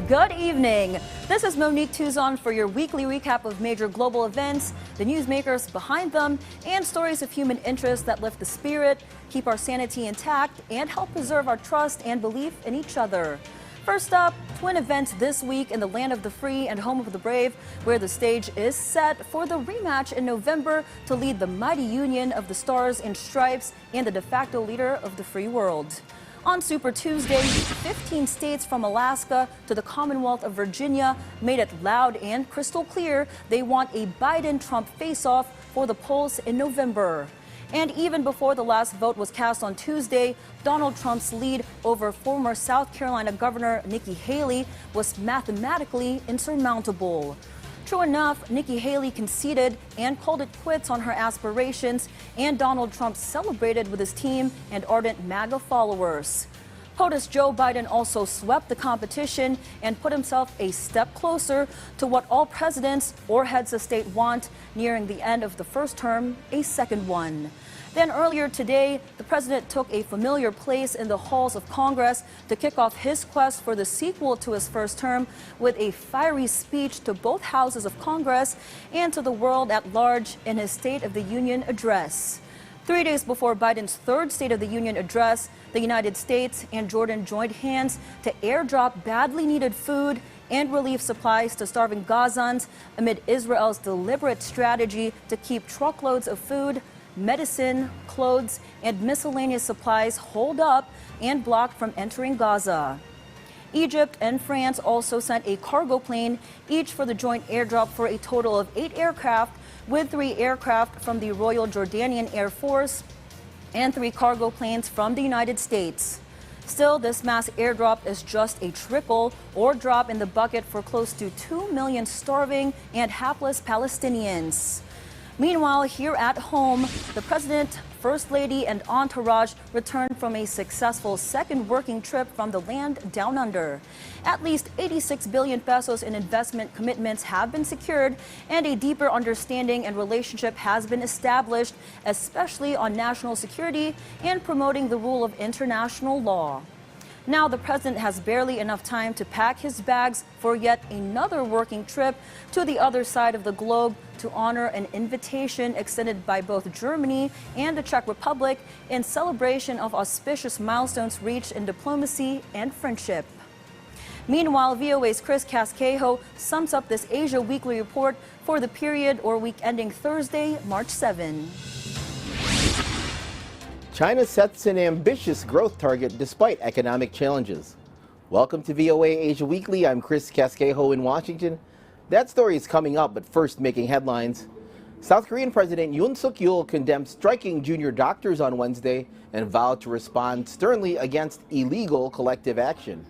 Good evening. This is Monique Tuzon for your weekly recap of major global events, the newsmakers behind them, and stories of human interest that lift the spirit, keep our sanity intact, and help preserve our trust and belief in each other. First up, twin events this week in the land of the free and home of the brave, where the stage is set for the rematch in November to lead the mighty union of the Stars and Stripes and the de facto leader of the free world. On Super Tuesday, 15 states from Alaska to the Commonwealth of Virginia made it loud and crystal clear they want a Biden-Trump face-off for the polls in November. And even before the last vote was cast on Tuesday, Donald Trump's lead over former South Carolina Governor Nikki Haley was mathematically insurmountable. True enough, Nikki Haley conceded and called it quits on her aspirations, and Donald Trump celebrated with his team and ardent MAGA followers. POTUS Joe Biden also swept the competition and put himself a step closer to what all presidents or heads of state want, nearing the end of the first term, a second one. Then earlier today, the president took a familiar place in the halls of Congress to kick off his quest for the sequel to his first term with a fiery speech to both houses of Congress and to the world at large in his State of the Union address. 3 days before Biden's third State of the Union address, the United States and Jordan joined hands to airdrop badly needed food and relief supplies to starving Gazans amid Israel's deliberate strategy to keep truckloads of food, medicine, clothes, and miscellaneous supplies holed up and blocked from entering Gaza. Egypt and France also sent a cargo plane, each for the joint airdrop for a total of 8 aircraft, with 3 aircraft from the Royal Jordanian Air Force and 3 cargo planes from the United States. Still, this mass airdrop is just a trickle or drop in the bucket for close to 2 million starving and hapless Palestinians. Meanwhile, here at home, the president, first lady, and entourage returned from a successful second working trip from the land down under. At least 86 billion pesos in investment commitments have been secured, and a deeper understanding and relationship has been established, especially on national security and promoting the rule of international law. Now the president has barely enough time to pack his bags for yet another working trip to the other side of the globe to honor an invitation extended by both Germany and the Czech Republic in celebration of auspicious milestones reached in diplomacy and friendship. Meanwhile, VOA's Chris Casquejo sums up this Asia Weekly report for the period or week ending Thursday, March 7. China sets an ambitious growth target despite economic challenges. Welcome to VOA Asia Weekly. I'm Chris Casquejo in Washington. That story is coming up, but first making headlines. South Korean President Yoon Suk-yeol condemned striking junior doctors on Wednesday and vowed to respond sternly against illegal collective action.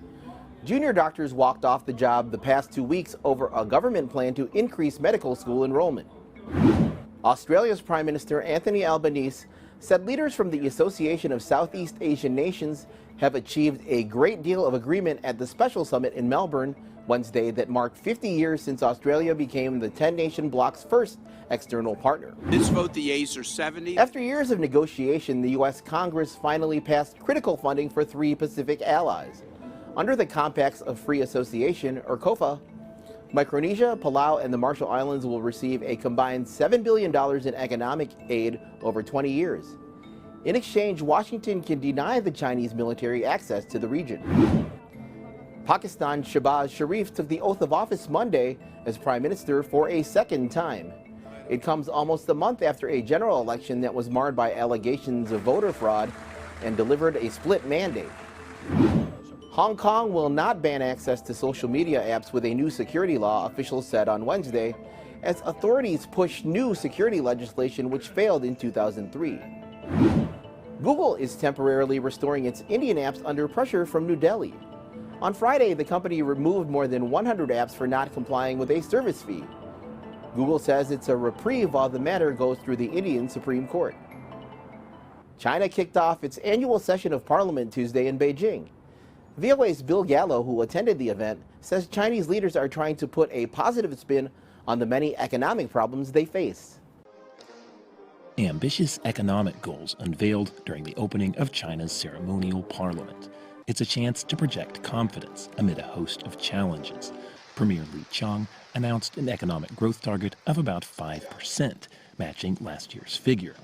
Junior doctors walked off the job the past 2 weeks over a government plan to increase medical school enrollment. Australia's Prime Minister Anthony Albanese said leaders from the Association of Southeast Asian Nations have achieved a great deal of agreement at the special summit in Melbourne Wednesday that marked 50 years since Australia became the 10-nation bloc's first external partner. This vote, the yeas are 70. After years of negotiation, the U.S. Congress finally passed critical funding for 3 Pacific allies. Under the Compacts of Free Association, or COFA, Micronesia, Palau, and the Marshall Islands will receive a combined $7 billion in economic aid over 20 years. In exchange, Washington can deny the Chinese military access to the region. Pakistan's Shehbaz Sharif took the oath of office Monday as Prime Minister for a second time. It comes almost a month after a general election that was marred by allegations of voter fraud and delivered a split mandate. Hong Kong will not ban access to social media apps with a new security law, officials said on Wednesday, as authorities push new security legislation which failed in 2003. Google is temporarily restoring its Indian apps under pressure from New Delhi. On Friday, the company removed more than 100 apps for not complying with a service fee. Google says it's a reprieve while the matter goes through the Indian Supreme Court. China kicked off its annual session of Parliament Tuesday in Beijing. VOA's Bill Gallo, who attended the event, says Chinese leaders are trying to put a positive spin on the many economic problems they face. Ambitious economic goals unveiled during the opening of China's ceremonial parliament. it's a chance to project confidence amid a host of challenges. Premier Li Qiang announced an economic growth target of about 5%, matching last year's figure.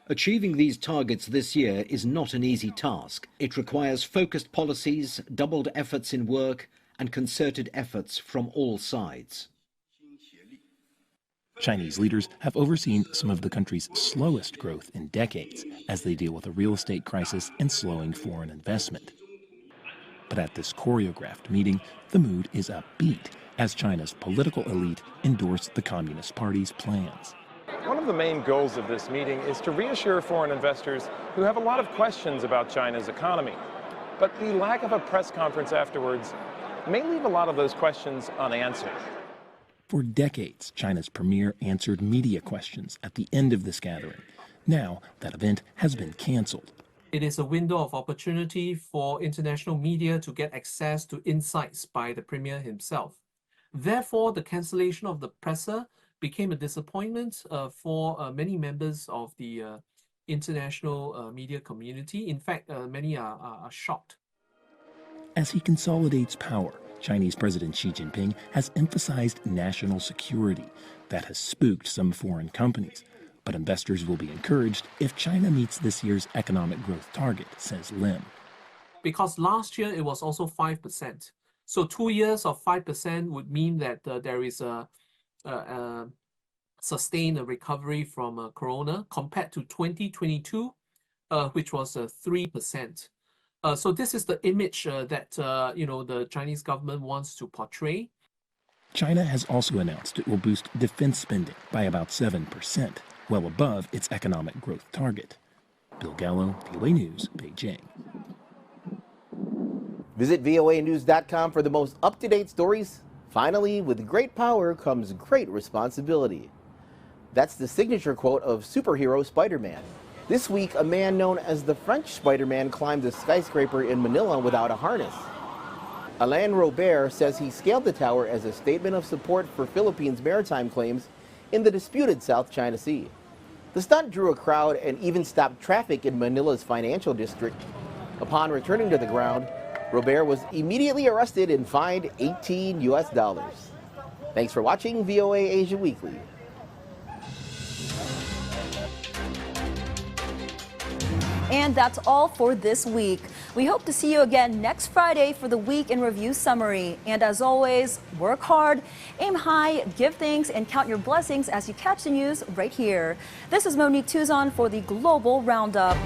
Achieving these targets this year is not an easy task. It requires focused policies, doubled efforts in work, and concerted efforts from all sides. Chinese leaders have overseen some of the country's slowest growth in decades as they deal with a real estate crisis and slowing foreign investment. But at this choreographed meeting, the mood is upbeat as China's political elite endorse the Communist Party's plans. One of the main goals of this meeting is to reassure foreign investors who have a lot of questions about China's economy. But the lack of a press conference afterwards may leave a lot of those questions unanswered. For decades, China's premier answered media questions at the end of this gathering. Now, that event has been canceled. It is a window of opportunity for international media to get access to insights by the premier himself. Therefore, the cancellation of the presser became a disappointment for many members of the international media community. In fact, many are shocked. As he consolidates power, Chinese President Xi Jinping has emphasized national security. That has spooked some foreign companies. But investors will be encouraged if China meets this year's economic growth target, says Lim. Because last year it was also 5%. So 2 years of 5% would mean that there is a sustained recovery from Corona compared to 2022, which was 3%. So this is the image that the Chinese government wants to portray. China has also announced it will boost defense spending by about 7%, well above its economic growth target. Bill Gallo, VOA News, Beijing. Visit voanews.com for the most up-to-date stories. Finally, with great power comes great responsibility. That's the signature quote of superhero Spider-Man. This week, a man known as the French Spider-Man climbed a skyscraper in Manila without a harness. Alain Robert says he scaled the tower as a statement of support for Philippines' maritime claims in the disputed South China Sea. The stunt drew a crowd and even stopped traffic in Manila's financial district. Upon returning to the ground, Robert was immediately arrested and fined $18. Thanks for watching VOA Asia Weekly. And that's all for this week. We hope to see you again next Friday for the Week in Review Summary. And as always, work hard, aim high, give thanks, and count your blessings as you catch the news right here. This is Monique Tuzon for the Global Roundup.